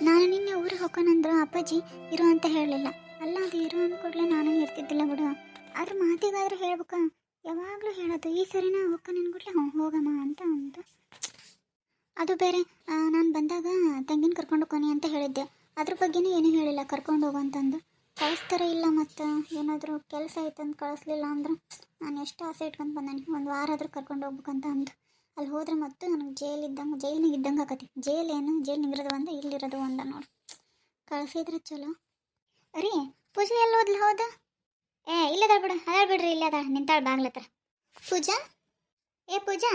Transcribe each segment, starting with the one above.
ನಾನು ನಿನ್ನೆ ಊರಿಗೆ ಹೋಗೋಣಂದ್ರು ಅಪ್ಪಾಜಿ ಇರು ಅಂತ ಹೇಳಲಿಲ್ಲ. ಅಲ್ಲ ಅದು ಇರು ಅಂದ್ಕೊಡ್ಲೆ ನಾನು ಇರ್ತಿದ್ದಿಲ್ಲ ಬಿಡು. ಆದ್ರೆ ಮಾತಿಗಾದ್ರೆ ಹೇಳ್ಬೇಕಾ? ಯಾವಾಗಲೂ ಹೇಳೋದು ಈ ಸರಿನ ಹೋಗ್ಕ ನಿನ್ಗುಡ್ಲೆ ಹೋಗಮ್ಮ ಅಂತ ಅಂದು. ಅದು ಬೇರೆ ನಾನು ಬಂದಾಗ ತಂಗಿನ ಕರ್ಕೊಂಡು ಹೋಗೋನಿ ಅಂತ ಹೇಳಿದ್ದೆ. ಅದ್ರ ಬಗ್ಗೆನೂ ಏನೂ ಹೇಳಿಲ್ಲ, ಕರ್ಕೊಂಡು ಹೋಗು ಅಂತಂದು. ಕಳಿಸ್ತಾರೆ ಇಲ್ಲ ಮತ್ತು ಏನಾದರೂ ಕೆಲಸ ಐತಂದು ಕಳಿಸ್ಲಿಲ್ಲ ಅಂದ್ರೆ ನಾನು ಎಷ್ಟು ಆಸೆ ಇಟ್ಕೊಂಡು ಬಂದಾನೆ, ಒಂದು ವಾರ ಆದರೂ ಕರ್ಕೊಂಡು ಹೋಗ್ಬೇಕಂತ ಅಂದು. ಅಲ್ಲಿ ಹೋದ್ರೆ ಮತ್ತು ನನಗೆ ಜೈಲಿನಾಗ ಇದ್ದಂಗೆ ಆಕತಿ. ಜೈಲ್ನಾಗ ಇರೋದು ಒಂದು, ಇಲ್ಲಿರೋದು ಒಂದ ನೋಡಿ. ಕಳಿಸಿದ್ರೆ ಚಲೋ. ಅರಿ ಪೂಜೆ ಎಲ್ಲ ಹೋದ್ಲು? ಹೌದಾ? ಇಲ್ಲದ ಬಿಡು, ಅದಾಳ ಬಿಡ್ರಿ, ಇಲ್ಲೇ ಅದಾಳ ನಿಂತಾಳ ಬಾಗ್ಲತ್ರ. ಪೂಜಾ, ಪೂಜಾ.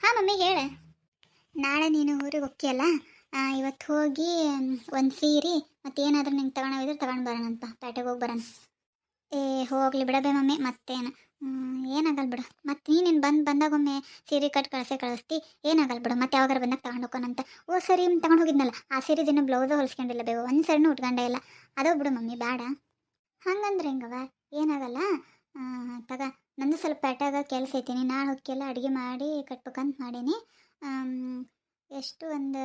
ಹಾಂ ಮಮ್ಮಿ ಹೇಳ. ನಾಳೆ ನೀನು ಊರಿಗೆ ಹೋಗ್ತೀಯಲ್ಲ, ಇವತ್ತು ಹೋಗಿ ಒಂದು ಸೀರೆ ಮತ್ತು ಏನಾದರೂ ನಿಂಗೆ ತಗೊಂಡೋಗಿದ್ರೆ ತಗೊಂಡು ಬರೋಣಂತ, ಪೇಟೆಗೆ ಹೋಗಿ ಬರೋಣ. ಹೋಗ್ಲಿ ಬಿಡಬೇ ಮಮ್ಮಿ, ಮತ್ತೇನು ಏನಾಗಲ್ಲ ಬಿಡು. ಮತ್ತು ನೀನು ಬಂದಾಗೊಮ್ಮೆ ಸೀರೆ ಕಟ್ ಕಳಿಸ್ತಿ, ಏನಾಗಲ್ಲ ಬಿಡು. ಮತ್ತೆ ಯಾವಾಗಾರ ಬಂದಾಗ ತಗೊಂಡು ಹೋಗೋಣಂತ. ಸರಿ ತಗೊಂಡು ಹೋಗಿದ್ನಲ್ಲ ಆ ಸೀರೆ ದಿನ ಬ್ಲೌಸು ಹೊಲಿಸ್ಕೊಂಡಿಲ್ಲ ಬೇವು, ಒಂದು ಸರಿನೂ ಉಟ್ಕೊಂಡೇ ಇಲ್ಲ. ಅದೋ ಬಿಡು ಮಮ್ಮಿ, ಬೇಡ ಹಂಗಂದ್ರೆ ಹೆಂಗವ, ಏನಾಗಲ್ಲ. ತಗ, ನಂದು ಸ್ವಲ್ಪ ಪೇಟೆಗ ಕೆಲಸ ಐತೀನಿ, ನಾಳೆ ಹೋಗ್ಕೆಲ್ಲ ಅಡುಗೆ ಮಾಡಿ ಕಟ್ಬೇಕಂತ ಮಾಡೀನಿ. ಎಷ್ಟು ಒಂದು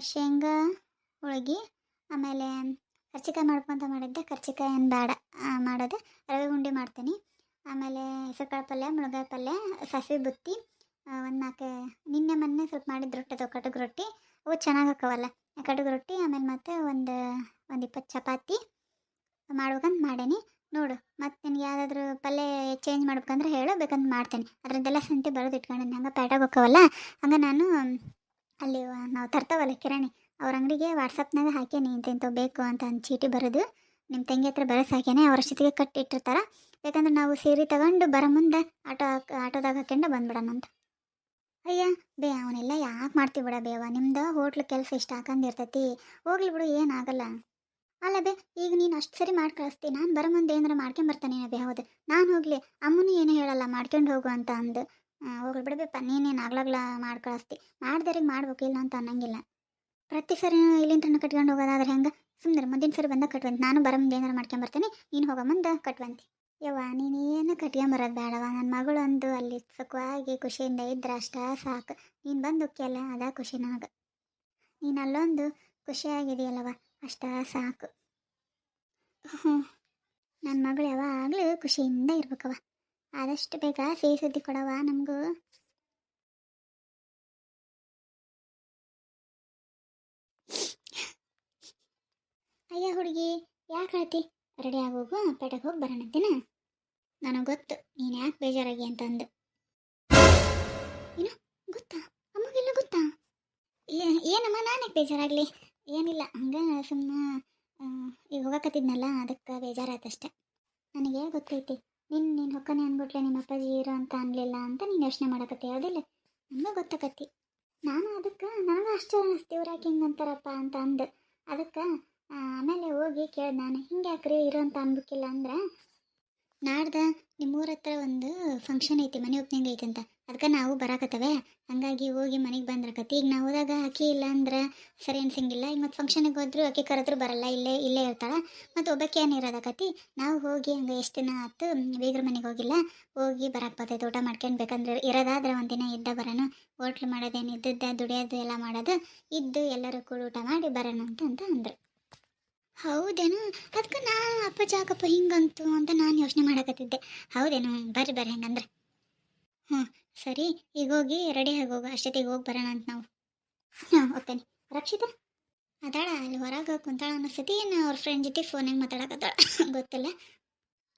ಶೇಂಗಾ ಹೋಳಿಗೆ, ಆಮೇಲೆ ಕರ್ಚಿಕಾಯಿ ಮಾಡ್ಕೊಂತ ಮಾಡಿದ್ದೆ. ಕರ್ಚಿಕಾಯಿ ಏನು ಬೇಡ ಮಾಡೋದು, ರವೆ ಉಂಡೆ ಮಾಡ್ತೀನಿ. ಆಮೇಲೆ ಹೆಸರುಕಾಳು ಪಲ್ಯ, ಮುಳಗಾಯಿ ಪಲ್ಯ, ಸಾಸಿವೆ ಬುತ್ತಿ, ಒಂದು 4 ನಿನ್ನೆ ಮೊನ್ನೆ ಸ್ವಲ್ಪ ಮಾಡಿದ ರೊಟ್ಟಿ ಅದಾವ, ಕಟಕ್ ರೊಟ್ಟಿ. ಅವು ಚೆನ್ನಾಗಿ ಹಾಕವಲ್ಲ ಕಟಕ್ ರೊಟ್ಟಿ. ಆಮೇಲೆ ಮತ್ತೆ ಒಂದು 20 ಚಪಾತಿ ಮಾಡ್ಬೇಕಂತ ಮಾಡೇನಿ. ನೋಡು, ಮತ್ತು ನಿನ್ಗೆ ಯಾವುದಾದ್ರೂ ಪಲ್ಯ ಚೇಂಜ್ ಮಾಡ್ಬೇಕಂದ್ರೆ ಹೇಳು, ಬೇಕಂತ ಮಾಡ್ತೇನೆ. ಅದರದ್ದೆಲ್ಲ ಸಂತೆ ಬರೋದು ಇಟ್ಕೊಂಡಿನಿ. ಹಂಗೆ ಪೇಟೆಗೆ ಹೋಕ್ಕವಲ್ಲ, ಹಂಗೆ ನಾನು ಅಲ್ಲಿ ನಾವು ತರ್ತಾವಲ್ಲ ಕಿರಾಣಿ ಅವ್ರ ಅಂಗಡಿಗೆ ವಾಟ್ಸಪ್ನಾಗ ಹಾಕೇನಿ, ಇಂಥವು ಬೇಕು ಅಂತ ಚೀಟಿ ಬರೋದು ನಿಮ್ಮ ತಂಗಿ ಹತ್ರ ಬರೋಸ್ ಹಾಕೇನೆ. ಅವ್ರ ಅಷ್ಟೊತ್ತಿಗೆ ಕಟ್ಟಿಟ್ಟಿರ್ತಾರೆ. ಬೇಕಂದ್ರೆ ನಾವು ಸೀರೆ ತಗೊಂಡು ಬರೋ ಮುಂದೆ ಆಟೋದಾಗ ಹಾಕ್ಕೊಂಡು ಬಂದ್ಬಿಡೋಣಂತ. ಅಯ್ಯ ಬೇ, ಅವನೆಲ್ಲ ಯಾಕೆ ಮಾಡ್ತೀವಿ ಬಿಡ ಬೇವ, ನಿಮ್ದು ಹೋಟ್ಲು ಕೆಲಸ ಇಷ್ಟ ಹಾಕಂದಿರ್ತೈತಿ, ಹೋಗ್ಲಿ ಬಿಡು, ಏನಾಗಲ್ಲ. ಅಲ್ಲ ಬೇ, ಈಗ ನೀನು ಅಷ್ಟು ಸರಿ ಮಾಡಿ ಕಳಿಸ್ತಿ, ನಾನು ಬರೋ ಮುಂದೆ ಏನಾರ ಮಾಡ್ಕೊಂಬರ್ತಾನೆ ಬೇ. ಹೌದು, ನಾನು ಹೋಗಲಿ, ಅಮ್ಮನೂ ಏನೂ ಹೇಳಲ್ಲ ಮಾಡ್ಕೊಂಡು ಹೋಗು ಅಂತ ಅಂದು. ಹೋಗ್ಲಿ ಬಿಡಬೇಪ್ಪ, ನೀನೇನು ಆಗ್ಲಾಗ್ಲ ಮಾಡಿ ಕಳಿಸ್ತಿ, ಮಾಡ್ದಾರಿಗೆ ಮಾಡ್ಬೇಕು, ಇಲ್ಲ ಅಂತ ಅನ್ನಂಗಿಲ್ಲ. ಪ್ರತಿ ಸರಿ ಇಲ್ಲಿಂದ ಕಟ್ಕೊಂಡು ಹೋಗೋದಾದ್ರೆ ಹೆಂಗೆ? ಸುಮ್ಮನೆ ಮುಂದಿನ ಸರಿ ಬಂದಾಗ ಕಟ್ವಂತೆ, ನಾನು ಬರೋ ಮುಂದೆ ಏನಾರು ಮಾಡ್ಕೊಂಬರ್ತೀನಿ, ನೀನು ಹೋಗೋ ಮುಂದೆ ಕಟ್ವಂತೆ. ಯವ್ವ, ನೀನು ಏನು ಕಟ್ಕೊಂಬರೋದು ಬೇಡವ, ನನ್ನ ಮಗಳು ಒಂದು ಅಲ್ಲಿ ಸುಖವಾಗಿ ಖುಷಿಯಿಂದ ಇದ್ರೆ ಅಷ್ಟ ಸಾಕು. ನೀನು ಬಂದು ಹೋಗ್ಯಲ್ಲ ಅದ ಖುಷಿ ನನಗೆ. ನೀನು ಅಲ್ಲೊಂದು ಖುಷಿಯಾಗಿದೆಯಲ್ಲವ, ಅಷ್ಟ ಸಾಕು. ನನ್ನ ಮಗಳು ಯಾವಾಗಲೂ ಖುಷಿಯಿಂದ ಇರ್ಬೇಕವ. ಆದಷ್ಟು ಬೇಗ ಸಿಹಿ ಸುದ್ದಿ ಕೊಡವ ನಮಗೂ. ಅಯ್ಯ ಹುಡುಗಿ, ಯಾಕೆ ಹೇಳ್ತಿ? ರೆಡಿ ಆಗೋಗು, ಪೇಟೆಗೆ ಹೋಗಿ ಬರೋಣಂತೇನ. ನನಗೆ ಗೊತ್ತು ನೀನು ಯಾಕೆ ಬೇಜಾರಾಗಿ ಅಂತಂದು. ಏನು ಗೊತ್ತಾ? ಅಮ್ಮಗೆಲ್ಲ ಗೊತ್ತಾ? ಏನಮ್ಮ, ನಾನು ಯಾಕೆ ಬೇಜಾರಾಗಲಿ? ಏನಿಲ್ಲ, ಹಂಗೆ ಸುಮ್ಮನೆ ಈಗ ಹೋಗಕತ್ತಿದ್ನಲ್ಲ, ಅದಕ್ಕೆ ಬೇಜಾರಾಯ್ತಷ್ಟೆ. ನನಗೆ ಗೊತ್ತೈತಿ ನೀನು ಹೊಕ್ಕನೆ ಅಂದ್ಬಿಟ್ಲೆ ನಿಮ್ಮ ಅಪ್ಪಾಜಿ ಇರೋ ಅಂತ ಅನ್ಲಿಲ್ಲ ಅಂತ ನೀನು ಯೋಚನೆ ಮಾಡಕತ್ತಿ, ಯಾವುದಿಲ್ಲ? ನನಗೂ ಗೊತ್ತಾಕತ್ತಿ. ನಾನು ಅದಕ್ಕೆ ನನಗೆ ಆಶ್ಚರ್ಯ ಅನಿಸ್ತಿ, ಇವ್ರು ಯಾಕೆ ಹಿಂಗೆ ಅಂತಾರಪ್ಪ ಅಂತ ಅಂದು. ಅದಕ್ಕೆ ಆಮೇಲೆ ಹೋಗಿ ಕೇಳಿದೆ ನಾನು, ಹಿಂಗೆ ಯಾಕ್ರಿ ಇರೋ ಅಂತ ಅನ್ಬೇಕಿಲ್ಲ ಅಂದ್ರೆ, ನಾಡ್ದ ನಿಮ್ಮೂರ ಹತ್ರ ಒಂದು ಫಂಕ್ಷನ್ ಐತಿ, ಮನೆ ಓಪನಿಂಗ್ ಐತಿ ಅಂತ, ಅದಕ್ಕೆ ನಾವು ಬರಾಕತ್ತವೆ. ಹಂಗಾಗಿ ಹೋಗಿ ಮನೆಗೆ ಬಂದ್ರಕತಿ. ಈಗ ನಾವು ಹೋದಾಗ ಅಕ್ಕಿ ಇಲ್ಲ ಅಂದ್ರೆ ಸರಿ ಅನ್ಸಂಗಿಲ್ಲ. ಈಗ ಮತ್ತು ಫಂಕ್ಷನಿಗೆ ಹೋದ್ರು ಅಕ್ಕಿ ಕರೆದ್ರು ಬರಲ್ಲ, ಇಲ್ಲೇ ಇರ್ತಾಳೆ. ಮತ್ತು ಒಬ್ಬಕ್ಕೆ ಏನು ಇರೋದಕತಿ. ನಾವು ಹೋಗಿ ಹಂಗೆ ಎಷ್ಟು ದಿನ ಆಯ್ತು ಬೀಗ್ರ ಮನೆಗೆ ಹೋಗಿಲ್ಲ, ಹೋಗಿ ಬರಕ್ಕೆ ಬರ್ತೈತೆ. ಊಟ ಮಾಡ್ಕೊಂಡು ಬೇಕಂದ್ರೆ ಇರೋದಾದ್ರೆ ಒಂದಿನ ಇದ್ದ ಬರೋಣ, ಹೋಟ್ಲು ಮಾಡೋದೇನು ಇದ್ದದ್ದ ದುಡಿಯೋದು ಎಲ್ಲ ಮಾಡೋದು ಇದ್ದು ಎಲ್ಲರೂ ಕೂಡ ಊಟ ಮಾಡಿ ಬರೋಣ ಅಂತ ಅಂದರು. ಹೌದೇನು? ಅದಕ್ಕೆ ನಾನು ಅಪ್ಪಾಜಿ ಯಾಕಪ್ಪ ಹಿಂಗಂತು ಅಂತ ನಾನು ಯೋಚನೆ ಮಾಡಕತ್ತಿದ್ದೆ. ಹೌದೇನು? ಬರ್ರಿ ಹೆಂಗಂದ್ರೆ. ಸರಿ, ಈಗ ಹೋಗಿ ರೆಡಿ ಆಗೋಗು, ಅಷ್ಟೊತ್ತಿಗೆ ಹೋಗಿ ಬರೋಣ ಅಂತ ನಾವು. ಓಕೆನಿ. ರಕ್ಷಿತಾ ಅದಾಳ ಅಲ್ಲಿ ಹೊರಗೆ ಕುಂತಾಳ ಅನ್ನಿಸ್ತೈತಿ, ಏನು ಅವ್ರ ಫ್ರೆಂಡ್ ಜೊತೆ ಫೋನಾಗ ಮಾತಾಡಕತ್ತಾಳ ಗೊತ್ತಿಲ್ಲ.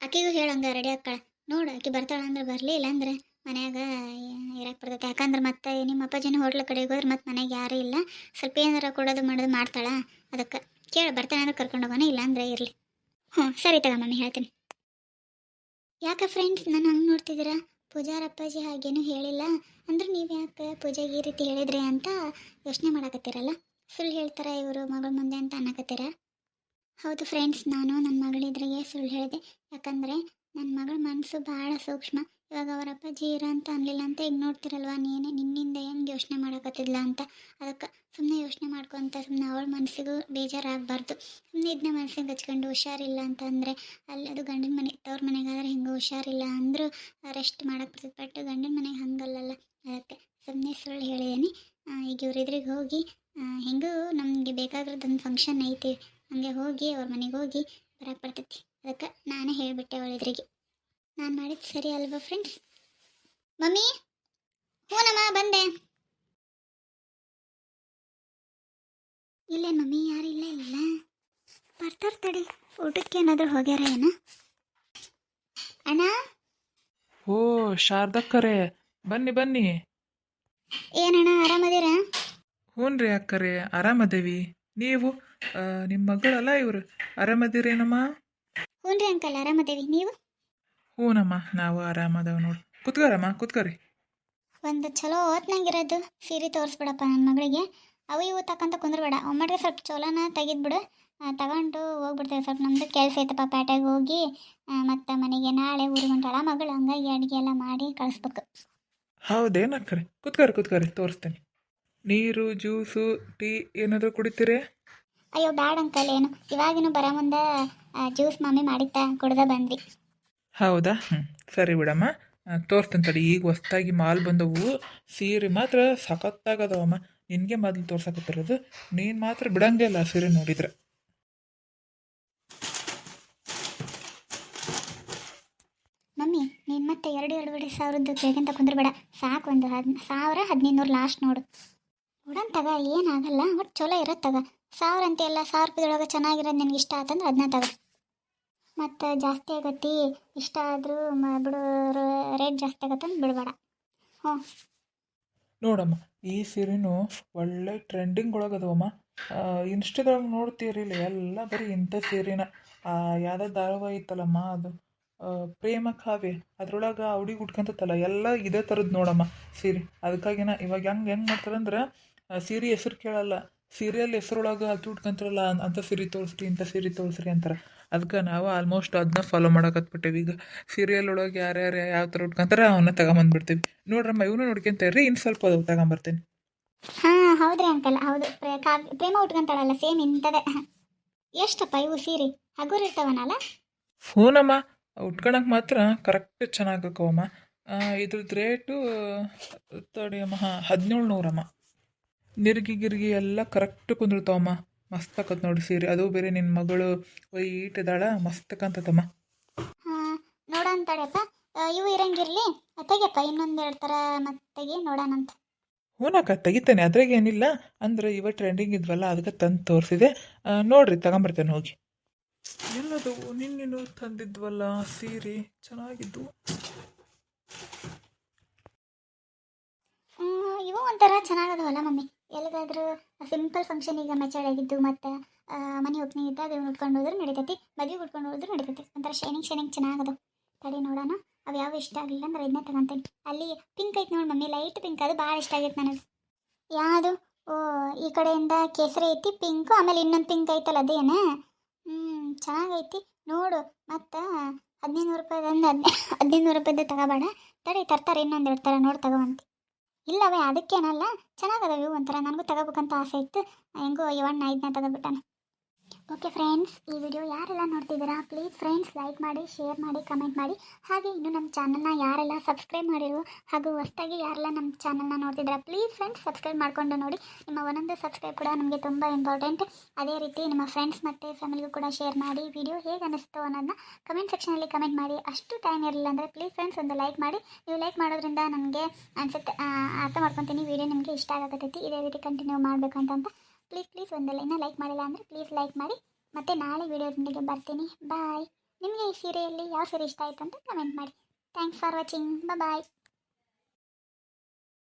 ಆಕೆಗೂ ಹೇಳಂಗೆ ರೆಡಿ ಆಗ್ತಾಳೆ ನೋಡು. ಆಕೆ ಬರ್ತಾಳ ಅಂದ್ರೆ ಬರಲಿ, ಇಲ್ಲಾಂದ್ರೆ ಮನ್ಯಾಗ ಇರಕ್ಕೆ ಬರ್ತೈತೆ. ಯಾಕಂದ್ರೆ ಮತ್ತೆ ನಿಮ್ಮ ಅಪ್ಪಾಜಿನ ಹೋಟ್ಲ ಕಡೆಗೆ ಹೋದ್ರೆ ಮತ್ತೆ ಮನೆಗೆ ಯಾರೂ ಇಲ್ಲ, ಸ್ವಲ್ಪ ಏನಾರ ಕೊಡೋದು ಮಾಡೋದು ಮಾಡ್ತಾಳ. ಅದಕ್ಕೆ ಕೇಳಿ ಬರ್ತಾನೆ ಅಂದ್ರೆ ಕರ್ಕೊಂಡು ಹೋಗೋಣ, ಇಲ್ಲಾಂದ್ರೆ ಇರಲಿ. ಸರಿ ತಗ ಮಮ್ಮಿ, ಹೇಳ್ತೀನಿ. ಯಾಕೆ ಫ್ರೆಂಡ್ಸ್ ನಾನು ಹಂಗೆ ನೋಡ್ತಿದ್ದೀರಾ? ಪೂಜಾರ ಅಪ್ಪಾಜಿ ಹಾಗೇನು ಹೇಳಿಲ್ಲ ಅಂದ್ರೆ ನೀವು ಯಾಕೆ ಪೂಜೆಗೆ ಈ ರೀತಿ ಹೇಳಿದ್ರಿ ಅಂತ ಯೋಚನೆ ಮಾಡಕತ್ತೀರಲ್ಲ. ಸುಳ್ಳು ಹೇಳ್ತಾರ ಇವರು ಮಗಳ ಮುಂದೆ ಅಂತ ಅನ್ನಕತ್ತೀರ? ಹೌದು ಫ್ರೆಂಡ್ಸ್, ನಾನು ನನ್ನ ಮಗಳಿದ್ರಿಗೆ ಸುಳ್ಳು ಹೇಳಿದೆ. ಯಾಕಂದರೆ ನನ್ನ ಮಗಳ ಮನಸ್ಸು ಭಾಳ ಸೂಕ್ಷ್ಮ. ಇವಾಗ ಅವರ ಅಪ್ಪಾಜಿ ಇರೋ ಅಂತ ಅನ್ನಲಿಲ್ಲ ಅಂತ ಈಗ ನೋಡ್ತಿರಲ್ವ ನೀನೇ, ನಿನ್ನಿಂದ ಹೆಂಗೆ ಯೋಚನೆ ಮಾಡಕತ್ತಿದ್ಲ ಅಂತ. ಅದಕ್ಕೆ ಸುಮ್ಮನೆ ಯೋಚನೆ ಮಾಡ್ಕೊತ ಸುಮ್ಮನೆ ಅವಳ ಮನಸ್ಸಿಗೂ ಬೇಜಾರಾಗಬಾರ್ದು. ಸುಮ್ಮನೆ ಇದನ್ನ ಮನಸ್ಸಿಗೆ ಹಚ್ಕೊಂಡು ಹುಷಾರಿಲ್ಲ ಅಂತಂದರೆ ಅಲ್ಲಿ ಅದು ಗಂಡನ ಮನೆ, ತವ್ರ ಮನೆಗಾದ್ರೆ ಹಿಂಗೆ ಹುಷಾರಿಲ್ಲ ಅಂದರೂ ರೆಸ್ಟ್ ಮಾಡಕ್ಕೆ ಬರ್ತದೆ. ಬಟ್ ಗಂಡನ ಮನೆಗೆ ಹಂಗಲ್ಲಲ್ಲ. ಅದಕ್ಕೆ ಸುಮ್ಮನೆ ಸುಳ್ಳು ಹೇಳಿದ್ದೀನಿ. ಈಗ ಇವರಿದ್ರಿಗೆ ಹೋಗಿ ಹೆಂಗೂ ನಮಗೆ ಬೇಕಾಗಿರೋದೊಂದು ಫಂಕ್ಷನ್ ಐತಿ, ಹಂಗೆ ಹೋಗಿ ಅವ್ರ ಮನೆಗೆ ಹೋಗಿ ಬರಕ್ಕೆ ಬರ್ತೈತಿ. ಅದಕ್ಕೆ ನಾನೇ ಹೇಳಿಬಿಟ್ಟೆ ಅವಳಿದ್ರಿಗೆ. ನಾನು ಮಾಡಿದ್ದು ಸರಿ ಅಲ್ವಾ ಫ್ರೆಂಡ್ಸ್? ಮಮ್ಮಿ, ಹೂನಮ್ಮ ಬಂದೆ. ಇಲ್ಲೇ ಮಮ್ಮಿ, ಯಾರು ಇಲ್ಲ ಇಲ್ಲ, ಬರ್ತಾರೆ ತಡಿ. ಊಟಕ್ಕೆ ಏನಾದರೂ ಹೋಗ್ಯಾರ ಏನ? ಅಣ್ಣ. ಓ ಶಾರದಕ್ಕರೇ, ಬನ್ನಿ ಬನ್ನಿ. ಏನಣ್ಣ, ಆರಾಮದೀರಾ? ಹ್ಞೂ ರೀ ಅಕ್ಕರೇ, ಆರಾಮದೇವಿ. ನೀವು ನಿಮ್ಮ ಮಗಳಲ್ಲ ಇವ್ರು, ಆರಾಮದಿರೇನಮ್ಮ? ಹ್ಞೂ ರೀ ಅಂಕಲ್, ಆರಾಮದೇವಿ. ನೀವು? ಹ್ಞೂನಮ್ಮ, ನಾವು ಆರಾಮದೇವ್ ನೋಡಿ. ಕುತ್ಕರಮ್ಮ, ಕುತ್ಕರಿ. ಒಂದು ಚಲೋ ಓದ್ನಂಗಿರೋದು ಸೀರೆ ತೋರಿಸ್ಬಿಡಪ್ಪ ನನ್ನ ಮಗಳಿಗೆ. ಅವು ಇವು ತಕ್ಕಂತ ಕುಂದ್ರಬೇಡ. ಒಮ್ಮಟ್ರೆ ಸ್ವಲ್ಪ ಚಲೋನ ತೆಗೆದ್ಬಿಡು, ತಗೊಂಡು ಹೋಗ್ಬಿಡ್ತೇವೆ. ಸ್ವಲ್ಪ ನಮ್ಮದು ಕೆಲಸ ಐತಪ್ಪ, ಪೇಟೆಗೆ ಹೋಗಿ ಮತ್ತು ಮನೆಗೆ ನಾಳೆ ಊರಿಗೆ ಹೊಂಟಾಳ ಮಗಳು, ಹಂಗಾಗಿ ಅಡುಗೆ ಎಲ್ಲ ಮಾಡಿ ಕಳಿಸ್ಬೇಕು. ಹೌದೇನು ಅಕ್ಕರೆ? ಕುತ್ಕರಿ ಕುತ್ಕರಿ, ತೋರಿಸ್ತೇನೆ. ನೀರು, ಜ್ಯೂಸು, ಟೀ ಏನಾದರೂ ಕುಡಿತೀರೇ? ಅಯ್ಯೋ ಬ್ಯಾಡ ಅಂಕಲ್, ಏನು ಇವಾಗಿನೂ ಬರೋ ಮುಂದೆ ಜ್ಯೂಸ್ ಮಮ್ಮಿ ಮಾಡಿತ್ತ ಕುಡ್ದ ಬಂದ್ವಿ. ಹೌದಾ? ಸರಿ ಬಿಡಮ್ಮ, ತೋರಿಸ್ತೇನೆ ತಡಿ. ಈಗ ಹೊಸ್ದಾಗಿ ಮಾಲ್ ಬಂದವು, ಸೀರೆ ಮಾತ್ರ ಸಖತ್ತಾಗದವಮ್ಮ. ನಿನಗೆ ಮೊದಲು ತೋರ್ಸಕತ್ತಿರೋದು, ನೀನು ಮಾತ್ರ ಬಿಡಂಗೇ ಇಲ್ಲ ಸೀರೆ ನೋಡಿದ್ರೆ. ಮಮ್ಮಿ, ನೀನು ಮತ್ತೆ ಎರಡೂವರೆ ಸಾವಿರದ್ದು ಕೇಳ್ಕೊಂತ ಕುಂದ್ರಬೇಡ. ಸಾಕು, ಒಂದು 1000-1500 ಲಾಸ್ಟ್ ನೋಡು. ಉಡನ್ ತಗ, ಏನಾಗಲ್ಲ, ಒಟ್ಟು ಚಲೋ ಇರೋದು ತಗ. 1000 ಅಂತ ಎಲ್ಲ, 1000 ರೂಪಾಯಿದೊಳಗೆ ಚೆನ್ನಾಗಿರೋದು ನಿನಗೆ ಇಷ್ಟ ಆತಂದ್ರೆ ಅದನ್ನ ತಗ. ಮತ್ತು ಜಾಸ್ತಿ ಆಗತ್ತಿ, ಇಷ್ಟ ಆದರೂ ಬಿಡು, ರೇಟ್ ಜಾಸ್ತಿ ಆಗತ್ತಂದು ಬಿಡಬೇಡ. ಹ್ಞೂ ನೋಡಮ್ಮ, ಈ ಸೀರೆನೂ ಒಳ್ಳೆ ಟ್ರೆಂಡಿಂಗ್ ಒಳಗದವಮ್ಮ. ಇನ್ಸ್ಟಾಗ್ರಾಮ್ ನೋಡ್ತೀರಿಲ್ಲ, ಎಲ್ಲ ಬರೀ ಇಂಥ ಸೀರೆನ. ಯಾವುದೋ ಧಾರಾವಾಹಿ ಇತ್ತಲ್ಲಮ್ಮ, ಅದು ಪ್ರೇಮ ಕಾವ್ಯ, ಅದ್ರೊಳಗೆ ಹುಡುಗಿ ಉಟ್ಕೊಂತತ್ತಲ್ಲ, ಎಲ್ಲ ಇದೇ ಥರದ್ದು ನೋಡಮ್ಮ ಸೀರೆ. ಅದಕ್ಕಾಗಿನ ಇವಾಗ ಹೆಂಗೆ ಮಾಡ್ತಾರಂದ್ರೆ, ಸೀರೆ ಹೆಸರು ಕೇಳಲ್ಲ, ಸೀರಿಯಲ್ ಹೆಸ್ರೊಳಗೆ ಹಾಕಿ ಉಟ್ಕೊಂತಾರಲ್ಲ, ಅಂಥ ಸೀರೆ ತೋರಿಸ್ರಿ, ಇಂಥ ಸೀರೆ ತೋರಿಸ್ರಿ ಅಂತಾರೆ. ಅದಕ್ಕೆ ನಾವು ಆಲ್ಮೋಸ್ಟ್ ಅದನ್ನ ಫಾಲೋ ಮಾಡಕತ್ಬಿಟ್ಟೇವಿ. ಈಗ ಸೀರಿಯಲ್ ಒಳಗೆ ಯಾರ್ಯಾರು ಯಾವ ಥರ ಉಟ್ಕೊಂತಾರೆ ಅವನ್ನ ತಗೊಂಬಂದ್ಬಿಡ್ತೀವಿ. ನೋಡ್ರಮ್ಮ, ಇವನು ನೋಡ್ಕೊಂತ ಇನ್ನು ಸ್ವಲ್ಪ ಅದು ತಗೊಂಬರ್ತೇನೆ. ಹಾಂ ಹೌದ್ರಿ ಅಂಕಲ್, ಹೌದು. ಪ್ರೇಮ ಉಟ್ಕೊಂತಾಳಲ್ಲ, ಸೇಮ್ ಇಂಥದೇ. ಎಷ್ಟಪ್ಪ ಇವು ಸೀರೆ? ಹಗುರು ಇರ್ತಾವನಲ್ಲ? ಹೂನಮ್ಮ, ಉಟ್ಕೊಳಕ್ಕೆ ಮಾತ್ರ ಕರೆಕ್ಟ್ ಚೆನ್ನಾಗಕ್ಕವಮ್ಮ. ಇದ್ರದ್ದು ರೇಟು ತಡಿಯಮ್ಮ, 1700 ನಿರ್ಗಿ ಎಲ್ಲ ಕರೆಕ್ಟ್ ಕುಂದಿರ್ತಾವಮ್ಮ. ಮಸ್ತ್ ಆಕತ್ ನೋಡಿ ಸೀರೆ. ಅದು ಬೇರೆ ನಿನ್ನ ಮಗಳು ವೈಟ್ ಇದ್ದಾಳ, ಮಸ್ತ್ ಕಾಂತತಮ್ಮ. ಹಾಂ ನೋಡೋಣ ತಡೆಯಪ್ಪ. ಇವು ಇರಂಗಿರಲಿ, ತೆಗಿಯಪ್ಪ ಇನ್ನೊಂದೆರಡು ಥರ ಮತ್ತೆ ನೋಡೋಣಂತ. ಹೂನಕ್ಕ, ತೆಗಿತೇನೆ, ಅದ್ರಾಗೇನಿಲ್ಲ. ಅಂದ್ರೆ ಇವ ಟ್ರೆಂಡಿಂಗ್ ಇದ್ವಲ್ಲ, ಅದಕ್ಕೆ ತಂದು ತೋರಿಸಿದೆ. ನೋಡ್ರಿ, ತಗೊಂಬರ್ತೇನೆ ಹೋಗಿ. ಎಲ್ಲದು ನಿನ್ನೇನು ತಂದಿದ್ವಲ್ಲ ಸೀರೆ, ಚೆನ್ನಾಗಿದ್ದು. ಇವು ಒಂಥರ ಚೆನ್ನಾಗದವಲ್ಲ ಮಮ್ಮಿ. ಎಲ್ಲಿಗಾದ್ರೂ ಸಿಂಪಲ್ ಫಂಕ್ಷನಿಗೆ ಮೆಚರ್ಡ್ ಆಗಿದ್ದು, ಮತ್ತು ಮನೆ ಓಪನಿಂಗ್ ಇದ್ದಾಗ ಇವ್ನು ಉಟ್ಕೊಂಡು ಹೋದ್ರೆ ನಡೀತೈತಿ, ಮದುವೆ ಉಟ್ಕೊಂಡು ಹೋದ್ರೆ ನಡೀತೈತಿ. ಒಂಥರ ಶೈನಿಂಗ್ ಚೆನ್ನಾಗದವು. ತಡಿ ನೋಡೋಣ, ಅವು ಯಾವ ಇಷ್ಟ ಆಗಲಿಲ್ಲ ಅಂದ್ರೆ ಇದನ್ನೇ ತಗೊಂತೇನೆ. ಅಲ್ಲಿ ಪಿಂಕ್ ಐತೆ ನೋಡಿ ಮಮ್ಮಿ, ಲೈಟ್ ಪಿಂಕ್, ಅದು ಭಾಳ ಇಷ್ಟ ಆಗೈತೆ ನನಗೆ. ಯಾವುದು? ಓ, ಈ ಕಡೆಯಿಂದ ಕೇಸರಿ ಐತಿ, ಪಿಂಕು, ಆಮೇಲೆ ಇನ್ನೊಂದು ಪಿಂಕ್ ಐತಲ್ಲ, ಅದೇನು? ಚೆನ್ನಾಗೈತಿ ನೋಡು. ಮತ್ತು 1500 ರೂಪಾಯಿದಂದು 1500 ರೂಪಾಯಿದ್ದು ತಗೋಬೇಡ, ತಡಿ ತರ್ತಾರೆ ಇನ್ನೊಂದೆರಡು ಥರ ನೋಡಿ ತಗೋವಂತೆ. ಇಲ್ಲವೇ, ಅದಕ್ಕೇನಲ್ಲ, ಚೆನ್ನಾಗದವು ಇವು. ಒಂಥರ ನನಗೂ ತಗೋಬೇಕಂತ ಆಸೆ ಇತ್ತು, ಹೆಂಗೋ ಇವಣ್ಣ ಇದನ್ನ ತಗೋಬಿಟ್ಟಾನ. ಓಕೆ ಫ್ರೆಂಡ್ಸ್, ಈ ವಿಡಿಯೋ ಯಾರೆಲ್ಲ ನೋಡ್ತಿದ್ದೀರಾ ಪ್ಲೀಸ್ ಫ್ರೆಂಡ್ಸ್ ಲೈಕ್ ಮಾಡಿ, ಶೇರ್ ಮಾಡಿ, ಕಮೆಂಟ್ ಮಾಡಿ. ಹಾಗೆ ಇನ್ನೂ ನಮ್ಮ ಚಾನಲ್ನ ಯಾರೆಲ್ಲ ಸಬ್ಸ್ಕ್ರೈಬ್ ಮಾಡಿರೋ ಹಾಗೂ ಹೊಸದಾಗಿ ಯಾರೆಲ್ಲ ನಮ್ಮ ಚಾನಲ್ನ ನೋಡ್ತಿದ್ದೀರಾ ಪ್ಲೀಸ್ ಫ್ರೆಂಡ್ಸ್ ಸಬ್ಸ್ಕ್ರೈಬ್ ಮಾಡಿಕೊಂಡು ನೋಡಿ. ನಿಮ್ಮ ಒಂದೊಂದು ಸಬ್ಸ್ಕ್ರೈಬ್ ಕೂಡ ನಮಗೆ ತುಂಬ ಇಂಪಾರ್ಟೆಂಟ್. ಅದೇ ರೀತಿ ನಿಮ್ಮ ಫ್ರೆಂಡ್ಸ್ ಮತ್ತು ಫ್ಯಾಮಿಲಿಗೂ ಕೂಡ ಶೇರ್ ಮಾಡಿ. ವಿಡಿಯೋ ಹೇಗೆ ಅನ್ನಿಸ್ತು ಅನ್ನೋದನ್ನ ಕಮೆಂಟ್ ಸೆಕ್ಷನಲ್ಲಿ ಕಮೆಂಟ್ ಮಾಡಿ. ಅಷ್ಟು ಟೈಮ್ ಇರಲಿಲ್ಲ ಅಂದರೆ ಪ್ಲೀಸ್ ಫ್ರೆಂಡ್ಸ್ ಒಂದು ಲೈಕ್ ಮಾಡಿ. ನೀವು ಲೈಕ್ ಮಾಡೋದ್ರಿಂದ ನನಗೆ ಅನ್ಸುತ್ತೆ, ಅರ್ಥ ಮಾಡ್ಕೊತೀನಿ ವಿಡಿಯೋ ನಿಮಗೆ ಇಷ್ಟ ಆಗತ್ತೈತಿ, ಇದೇ ರೀತಿ ಕಂಟಿನ್ಯೂ ಮಾಡಬೇಕಂತ. ಪ್ಲೀಸ್ ಒಂದಲ್ಲ, ಇನ್ನೂ ಲೈಕ್ ಮಾಡಿಲ್ಲ ಅಂದರೆ ಪ್ಲೀಸ್ ಲೈಕ್ ಮಾಡಿ. ಮತ್ತೆ ನಾಳೆ ವಿಡಿಯೋದೊಂದಿಗೆ ಬರ್ತೀನಿ. ಬಾಯ್. ನಿಮಗೆ ಈ ಸೀರೆಯಲ್ಲಿ ಯಾವ ಸೀರೆ ಇಷ್ಟ ಆಯಿತು ಅಂತ ಕಮೆಂಟ್ ಮಾಡಿ. Thanks for watching. ಬಾಯ್.